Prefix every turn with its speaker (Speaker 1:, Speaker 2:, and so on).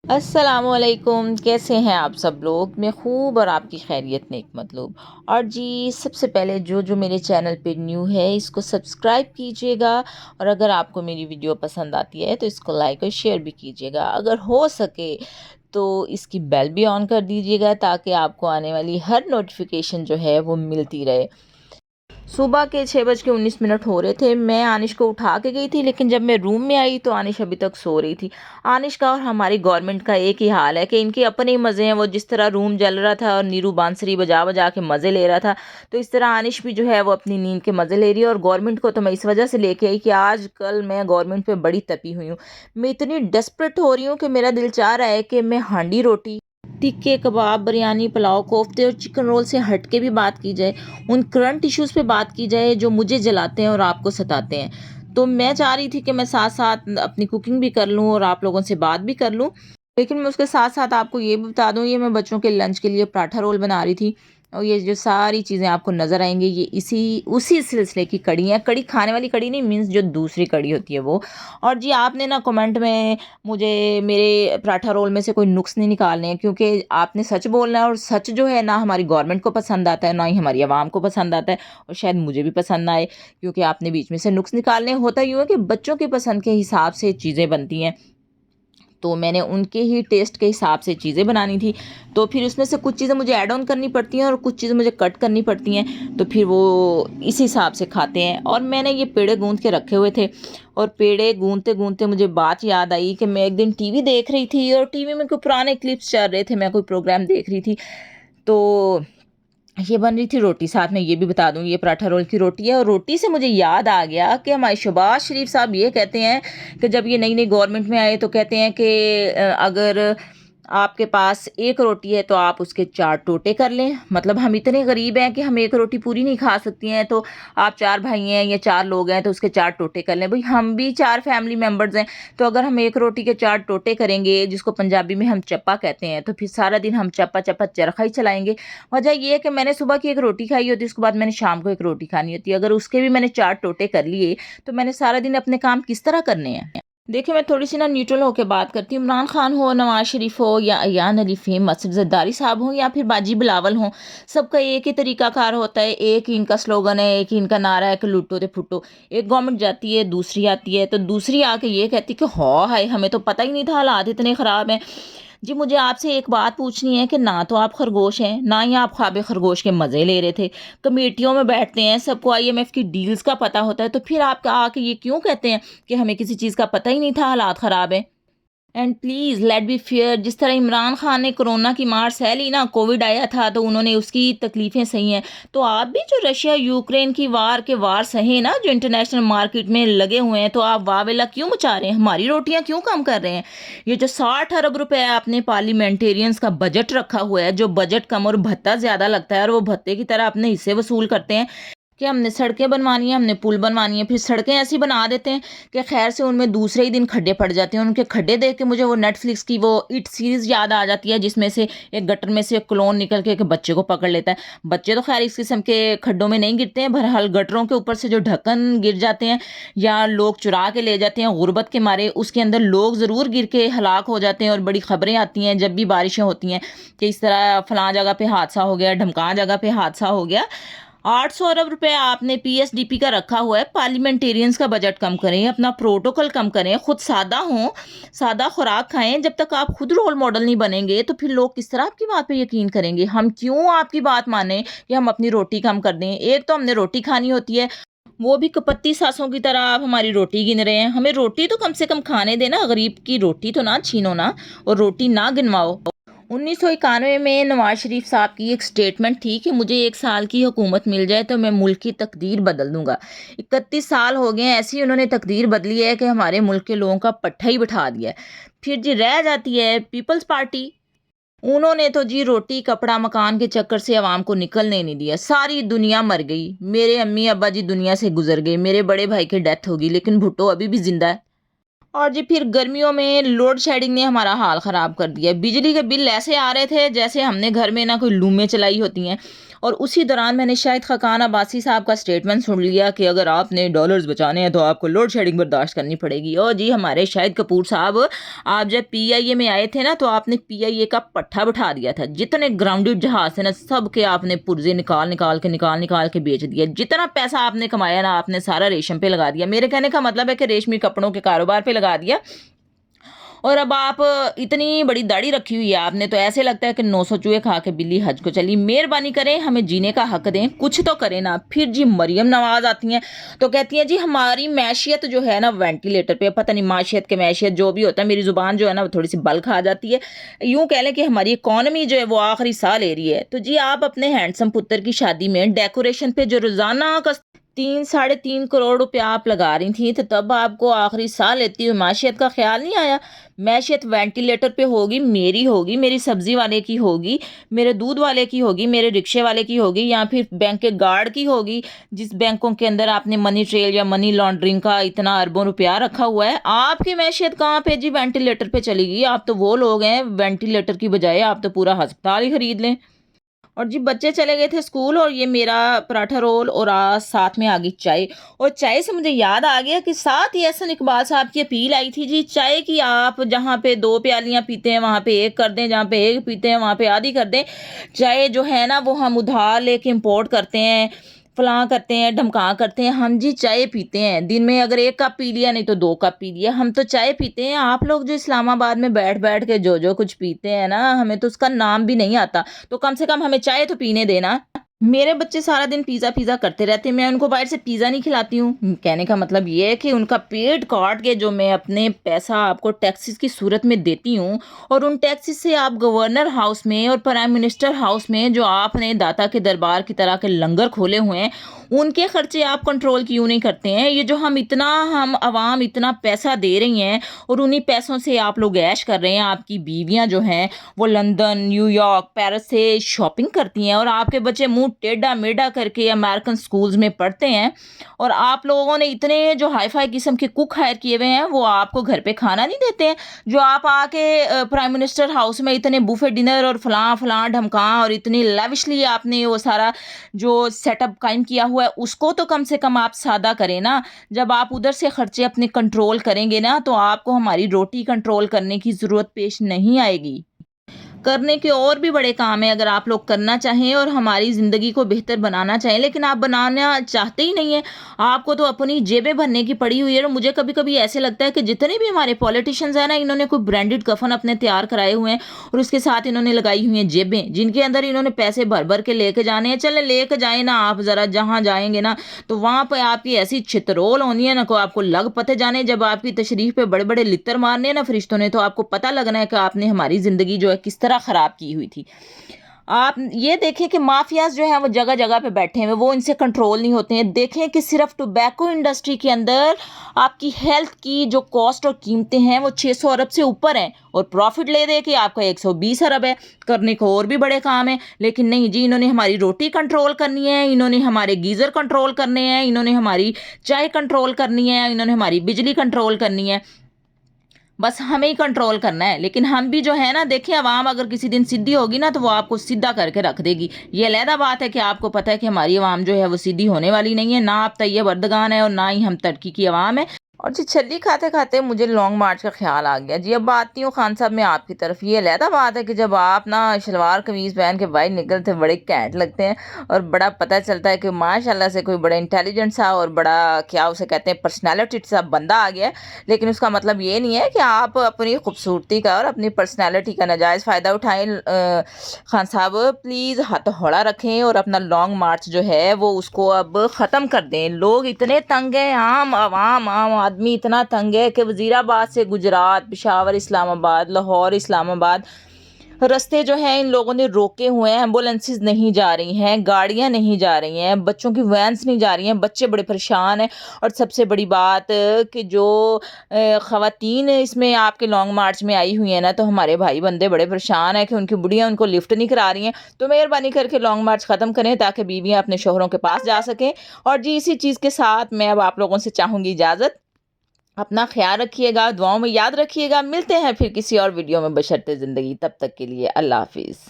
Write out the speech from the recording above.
Speaker 1: अस्सलाम वालेकुम, कैसे हैं आप सब लोग? मैं खूब और आपकी खैरियत नेक मतलूब। और जी, सबसे पहले जो जो मेरे चैनल पे न्यू है इसको सब्सक्राइब कीजिएगा, और अगर आपको मेरी वीडियो पसंद आती है तो इसको लाइक और शेयर भी कीजिएगा। अगर हो सके तो इसकी बेल भी ऑन कर दीजिएगा ताकि आपको आने वाली हर नोटिफिकेशन जो है वो मिलती रहे। सुबह के 6:19 हो रहे थे। मैं आनिश को उठा के गई थी, लेकिन जब मैं रूम में आई तो आनिश अभी तक सो रही थी। आनिश का और हमारी गवर्नमेंट का एक ही हाल है कि इनके अपने ही मज़े हैं। वो जिस तरह रूम जल रहा था और नीरू बांसुरी बजा बजा के मज़े ले रहा था, तो इस तरह आनिश भी जो है वो अपनी नींद के मज़े ले रही है। और गवर्नमेंट को तो मैं इस वजह से लेके आई कि आज कल मैं गवर्नमेंट पे बड़ी तपी हुई हूँ। मैं इतनी डेस्परेट हो रही हूँ कि मेरा दिल चाह रहा है कि मैं हांडी रोटी, टिक्के, कबाब, बिरयानी, पुलाव, कोफ्ते और चिकन रोल से हट के भी बात की जाए। उन करंट इश्यूज़ पे बात की जाए जो मुझे जलाते हैं और आपको सताते हैं। तो मैं चाह रही थी कि मैं साथ-साथ अपनी कुकिंग भी कर लूँ और आप लोगों से बात भी कर लूँ। लेकिन मैं उसके साथ-साथ आपको ये भी बता दूँ, ये मैं बच्चों के लंच के लिए पराठा रोल बना रही थी। और ये जो सारी चीज़ें आपको नज़र आएँगी, ये उसी सिलसिले की कड़ी है। कड़ी खाने वाली कड़ी नहीं, मीन्स जो दूसरी कड़ी होती है वो। और जी, आपने ना कमेंट में मुझे मेरे पराठा रोल में से कोई नुक्स नहीं निकालने हैं, क्योंकि आपने सच बोलना है। और सच जो है ना हमारी गवर्नमेंट को पसंद आता है, ना ही हमारी आवाम को पसंद आता है, और शायद मुझे भी पसंद ना आए, क्योंकि आपने बीच में से नुक्स निकालने हैं। होता यूँ है कि बच्चों की पसंद के हिसाब से चीज़ें बनती हैं, तो मैंने उनके ही टेस्ट के हिसाब से चीज़ें बनानी थी। तो फिर उसमें से कुछ चीज़ें मुझे ऐड ऑन करनी पड़ती हैं और कुछ चीज़ें मुझे कट करनी पड़ती हैं, तो फिर वो इस हिसाब से खाते हैं। और मैंने ये पेड़े गूँथ के रखे हुए थे, और पेड़े गूँथते गूँथते मुझे बात याद आई कि मैं एक दिन टीवी देख रही थी और टीवी में कोई पुराने क्लिप्स चल रहे थे, मैं कोई प्रोग्राम देख रही थी। तो ये बन रही थी रोटी, साथ में ये भी बता दूँ ये पराठा रोल की रोटी है। और रोटी से मुझे याद आ गया कि हमारे शहबाज शरीफ साहब ये कहते हैं कि जब ये नई नई गवर्नमेंट में आए तो कहते हैं कि अगर आपके पास एक रोटी है तो आप उसके 4 टोटे कर लें। मतलब हम इतने गरीब हैं कि हम एक रोटी पूरी नहीं खा सकती हैं, तो आप 4 भाई हैं या 4 लोग हैं तो उसके 4 टोटे कर लें। भाई हम भी 4 फैमिली मेंबर्स हैं, तो अगर हम एक रोटी के 4 टोटे करेंगे, जिसको पंजाबी में हम चप्पा कहते हैं, तो फिर सारा दिन हम चप्पा चप्पा चरखा ही चलाएंगे। वजह ये है कि मैंने सुबह की एक रोटी खाई होती है, उसके बाद मैंने शाम को एक रोटी खानी होती है। अगर उसके भी मैंने 4 टोटे कर लिए तो मैंने सारा दिन अपने काम किस तरह करने हैं। देखिए, मैं थोड़ी सी ना न्यूट्रल होकर बात करती हूँ। इमरान खान हो, नवाज शरीफ हो, या अयान अली फेम, असद जरदारी साहब हो, या फिर बाजी बिलावल हो, सबका एक ही तरीकाकार होता है। एक ही इनका स्लोगन है, एक ही इनका नारा है कि लूटो ते फुटो। एक गवर्नमेंट जाती है, दूसरी आती है, तो दूसरी आके ये कहती कि हाँ हाय हमें तो पता ही नहीं था हालात इतने ख़राब हैं। जी, मुझे आपसे एक बात पूछनी है कि ना तो आप खरगोश हैं, ना ही आप ख्वाबे खरगोश के मज़े ले रहे थे। कमेटियों में बैठते हैं, सबको आईएमएफ की डील्स का पता होता है, तो फिर आप आके ये क्यों कहते हैं कि हमें किसी चीज़ का पता ही नहीं था, हालात ख़राब हैं। And please let be fair. जिस तरह इमरान खान ने कोरोना की मार सह ली ना, कोविड आया था तो उन्होंने उसकी तकलीफ़ें सही हैं, तो आप भी जो रशिया यूक्रेन की वार सहे ना, जो इंटरनेशनल मार्केट में लगे हुए हैं, तो आप वावेला क्यों मचा रहे हैं? हमारी रोटियां क्यों कम कर रहे हैं? ये जो 60 अरब रुपए आपने पार्लियामेंटेरियंस का बजट रखा हुआ है, जो बजट कम और भत्ता ज़्यादा लगता है, और वो भत्ते की तरह अपने हिस्से वसूल करते हैं कि हमने सड़कें बनवानी है, हमने पुल बनवानी है। फिर सड़कें ऐसी बना देते हैं कि खैर से उनमें दूसरे ही दिन खड्डे पड़ जाते हैं। उनके खड्डे देख के मुझे वो नेटफ्लिक्स की वो इट सीरीज़ याद आ जाती है, जिसमें से एक गटर में से एक क्लोन निकल के एक बच्चे को पकड़ लेता है। बच्चे तो खैर इस किस्म के खड्डों में नहीं गिरते हैं, बहरहाल गटरों के ऊपर से जो ढक्कन गिर जाते हैं या लोग चुरा के ले जाते हैं गुर्बत के मारे, उसके अंदर लोग ज़रूर गिर के हलाक हो जाते हैं। और बड़ी खबरें आती हैं जब भी बारिशें होती हैं कि इस तरह फलां जगह पे हादसा हो गया, ढमकां जगह पे हादसा हो गया। 800 अरब रुपए आपने पीएसडीपी का रखा हुआ है। पार्लियामेंटेरियंस का बजट कम करें, अपना प्रोटोकॉल कम करें, खुद सादा हों, सादा खुराक खाएं। जब तक आप खुद रोल मॉडल नहीं बनेंगे तो फिर लोग किस तरह आपकी बात पे यकीन करेंगे? हम क्यों आपकी बात माने कि हम अपनी रोटी कम कर दें? एक तो हमने रोटी खानी होती है, वो भी कपत्ती सासों की तरह आप हमारी रोटी गिन रहे हैं। हमें रोटी तो कम से कम खाने देना, गरीब की रोटी तो ना छीनो ना, और रोटी ना गिनवाओ। 1991 में नवाज शरीफ साहब की एक स्टेटमेंट थी कि मुझे 1 साल की हुकूमत मिल जाए तो मैं मुल्क की तकदीर बदल दूंगा। 31 साल हो गए हैं, ऐसी उन्होंने तकदीर बदली है कि हमारे मुल्क के लोगों का पट्टा ही बिठा दिया है। फिर जी रह जाती है पीपल्स पार्टी। उन्होंने तो जी रोटी कपड़ा मकान के चक्कर से आवाम को निकलने नहीं दिया। सारी दुनिया मर गई, मेरे अम्मी अब्बा जी दुनिया से गुजर गए, मेरे बड़े भाई की डेथ होगी, लेकिन भुट्टो अभी भी जिंदा है। और जी फिर गर्मियों में लोड शेडिंग ने हमारा हाल ख़राब कर दिया। बिजली के बिल ऐसे आ रहे थे जैसे हमने घर में ना कोई लूमें चलाई होती हैं। اور اسی دوران میں نے شاہد خاقان عباسی صاحب کا سٹیٹمنٹ سن لیا کہ اگر آپ نے ڈالرز بچانے ہیں تو آپ کو لوڈ شیڈنگ برداشت کرنی پڑے گی۔ اور جی ہمارے شاہد کپور صاحب، آپ جب پی آئی اے میں آئے تھے نا تو آپ نے پی آئی اے کا پٹھا بٹھا دیا تھا، جتنے گراؤنڈڈ جہاز تھے نا سب کے آپ نے پرزے نکال کے بیچ دیا، جتنا پیسہ آپ نے کمایا نا آپ نے سارا ریشم پہ لگا دیا۔ میرے کہنے کا مطلب ہے کہ ریشمی کپڑوں کے کاروبار پہ لگا دیا۔ اور اب آپ اتنی بڑی داڑھی رکھی ہوئی ہے آپ نے، تو ایسے لگتا ہے کہ 900 چوہے کھا کے بلی حج کو چلی۔ مہربانی کریں ہمیں جینے کا حق دیں، کچھ تو کریں نا۔ پھر جی مریم نواز آتی ہیں تو کہتی ہیں جی ہماری معیشت جو ہے نا وینٹیلیٹر پہ، پتہ نہیں معیشت کے معیشت جو بھی ہوتا ہے، میری زبان جو ہے نا وہ تھوڑی سی بل کھا جاتی ہے۔ یوں کہہ لیں کہ ہماری اکانومی جو ہے وہ آخری سال لے رہی ہے۔ تو جی آپ اپنے ہینڈسم پتر کی شادی میں ڈیکوریشن پہ جو روزانہ کا 3-3.5 کروڑ روپے آپ لگا رہی تھیں، تو تب آپ کو آخری سال لیتی ہوئی معیشت کا خیال نہیں آیا؟ معیشت وینٹیلیٹر پہ ہوگی، میری ہوگی، میری سبزی والے کی ہوگی، میرے دودھ والے کی ہوگی، میرے رکشے والے کی ہوگی، یا پھر بینک کے گارڈ کی ہوگی، جس بینکوں کے اندر آپ نے منی ٹریل یا منی لانڈرنگ کا اتنا اربوں روپیہ رکھا ہوا ہے۔ آپ کی معیشت کہاں پہ جی وینٹیلیٹر پہ چلی گئی؟ آپ تو وہ لوگ ہیں وینٹیلیٹر کی بجائے آپ تو پورا ہسپتال ہی خرید لیں۔ اور جی بچے چلے گئے تھے اسکول، اور یہ میرا پراٹھا رول اور ساتھ میں آگئی چائے، اور چائے سے مجھے یاد آ گیا کہ ساتھ ہی احسن اقبال صاحب کی اپیل آئی تھی جی چائے کی، آپ جہاں پہ 2 پیالیاں پیتے ہیں وہاں پہ 1 کر دیں، جہاں پہ 1 پیتے ہیں وہاں پہ آدھی کر دیں۔ چائے جو ہے نا وہ ہم ادھار لے کے امپورٹ کرتے ہیں، فلاں کرتے ہیں، ڈھمکاں کرتے ہیں، ہم جی چائے پیتے ہیں دن میں اگر 1 کپ پی لیا نہیں تو 2 کپ پی لیا، ہم تو چائے پیتے ہیں۔ آپ لوگ جو اسلام آباد میں بیٹھ کے جو کچھ پیتے ہیں نا، ہمیں تو اس کا نام بھی نہیں آتا، تو کم سے کم ہمیں چائے تو پینے دینا۔ میرے بچے سارا دن پیزا کرتے رہتے ہیں، میں ان کو باہر سے پیزا نہیں کھلاتی ہوں۔ کہنے کا مطلب یہ ہے کہ ان کا پیٹ کاٹ کے جو میں اپنے پیسہ آپ کو ٹیکسز کی صورت میں دیتی ہوں، اور ان ٹیکسز سے آپ گورنر ہاؤس میں اور پرائم منسٹر ہاؤس میں جو آپ نے داتا کے دربار کی طرح کے لنگر کھولے ہوئے ہیں، ان کے خرچے آپ کنٹرول کیوں نہیں کرتے ہیں؟ یہ جو ہم عوام اتنا پیسہ دے رہی ہیں اور انہی پیسوں سے آپ لوگ عیش کر رہے ہیں، آپ کی بیویاں جو ہیں وہ لندن، نیو یارک، پیرس سے شاپنگ کرتی ہیں، اور آپ کے بچے منہ ٹیڑھا میڑھا کر کے امریکن سکولز میں پڑھتے ہیں، اور آپ لوگوں نے اتنے جو ہائی فائی قسم کے کوک ہائر کیے ہوئے ہیں وہ آپ کو گھر پہ کھانا نہیں دیتے ہیں، جو آپ آ کے پرائم منسٹر ہاؤس میں اتنے بوفے ڈنر اور فلاں ڈھمکاں اور اتنی لیوشلی آپ نے وہ سارا جو سیٹ اپ قائم کیا ہوا ہے، اس کو تو کم سے کم آپ سادہ کریں نا۔ جب آپ ادھر سے خرچے اپنے کنٹرول کریں گے نا تو آپ کو ہماری روٹی کنٹرول کرنے کی ضرورت پیش نہیں آئے گی۔ کرنے کے اور بھی بڑے کام ہیں اگر آپ لوگ کرنا چاہیں اور ہماری زندگی کو بہتر بنانا چاہیں، لیکن آپ بنانا چاہتے ہی نہیں ہیں۔ آپ کو تو اپنی جیبیں بھرنے کی پڑی ہوئی ہے۔ اور مجھے کبھی کبھی ایسے لگتا ہے کہ جتنے بھی ہمارے پولیٹیشنز ہیں نا، انہوں نے کوئی برانڈڈ کفن اپنے تیار کرائے ہوئے ہیں، اور اس کے ساتھ انہوں نے لگائی ہوئی ہیں جیبیں جن کے اندر انہوں نے پیسے بھر کے لے کے جانے ہیں۔ چلے لے کے جائیں نا، آپ ذرا جہاں جائیں گے نا تو وہاں پہ آپ کی ایسی چھترول ہونی ہے نا کو آپ کو لگ پتے جانے، جب آپ کی تشریف پہ بڑے بڑے لتر مارنے ہیں نا فرشتوں نے، تو آپ کو پتہ لگنا ہے کہ آپ نے ہماری زندگی جو ہے کس طرح خراب کی ہوئی تھی۔ آپ یہ دیکھیں کہ مافیاز جو ہیں وہ جگہ جگہ پہ بیٹھے ہیں، وہ ان سے کنٹرول نہیں ہوتے ہیں۔ دیکھیں کہ صرف ٹوبیکو انڈسٹری کے اندر آپ کی ہیلتھ کی جو کاسٹ اور قیمتیں ہیں وہ 600 ارب سے اوپر ہیں، اور پروفٹ لے دے کہ آپ کا 120 ارب ہے۔ کرنے کو اور بھی بڑے کام ہیں، لیکن نہیں جی، انہوں نے ہماری روٹی کنٹرول کرنی ہے، انہوں نے ہمارے گیزر کنٹرول کرنے ہیں، انہوں نے ہماری چائے کنٹرول کرنی ہے، انہوں نے ہماری بجلی کنٹرول کرنی ہے۔ بس ہمیں ہی کنٹرول کرنا ہے، لیکن ہم بھی جو ہے نا، دیکھیں عوام اگر کسی دن سیدھی ہوگی نا تو وہ آپ کو سیدھا کر کے رکھ دے گی۔ یہ علیحدہ بات ہے کہ آپ کو پتہ ہے کہ ہماری عوام جو ہے وہ سیدھی ہونے والی نہیں ہے، نہ آپ طیب اردگان ہے اور نہ ہی ہم ترکی کی عوام ہے۔ اور جی چھلی کھاتے کھاتے مجھے لانگ مارچ کا خیال آ گیا۔ جی اب آتی ہوں خان صاحب میں آپ کی طرف۔ یہ علیحدہ بات ہے کہ جب آپ نا شلوار قمیض پہن کے باہر نکلتے بڑے کینٹ لگتے ہیں، اور بڑا پتہ چلتا ہے کہ ماشاءاللہ سے کوئی بڑا انٹیلیجنٹ سا اور بڑا کیا اسے کہتے ہیں پرسنالٹی سا بندہ آ گیا ہے، لیکن اس کا مطلب یہ نہیں ہے کہ آپ اپنی خوبصورتی کا اور اپنی پرسنالٹی کا ناجائز فائدہ اٹھائیں۔ خان صاحب پلیز ہاتھ ہوڑا رکھیں اور اپنا لانگ مارچ جو ہے وہ اس کو اب ختم کر دیں۔ لوگ اتنے تنگ ہیں، عام آدمی اتنا تنگ ہے کہ وزیرآباد سے گجرات، پشاور اسلام آباد، لاہور اسلام آباد رستے جو ہیں ان لوگوں نے روکے ہوئے ہیں، ایمبولینسز نہیں جا رہی ہیں، گاڑیاں نہیں جا رہی ہیں، بچوں کی وینس نہیں جا رہی ہیں، بچے بڑے پریشان ہیں۔ اور سب سے بڑی بات کہ جو خواتین اس میں آپ کے لانگ مارچ میں آئی ہوئی ہیں نا، تو ہمارے بھائی بندے بڑے پریشان ہیں کہ ان کی بڑیاں ان کو لفٹ نہیں کرا رہی ہیں۔ تو مہربانی کر کے لانگ مارچ ختم کریں تاکہ بیویاں اپنے شوہروں کے پاس جا سکیں۔ اور جی اسی چیز کے ساتھ میں اب آپ لوگوں سے چاہوں گی اجازت۔ اپنا خیال رکھیے گا، دعاؤں میں یاد رکھیے گا۔ ملتے ہیں پھر کسی اور ویڈیو میں بشرط زندگی، تب تک کے لیے اللہ حافظ۔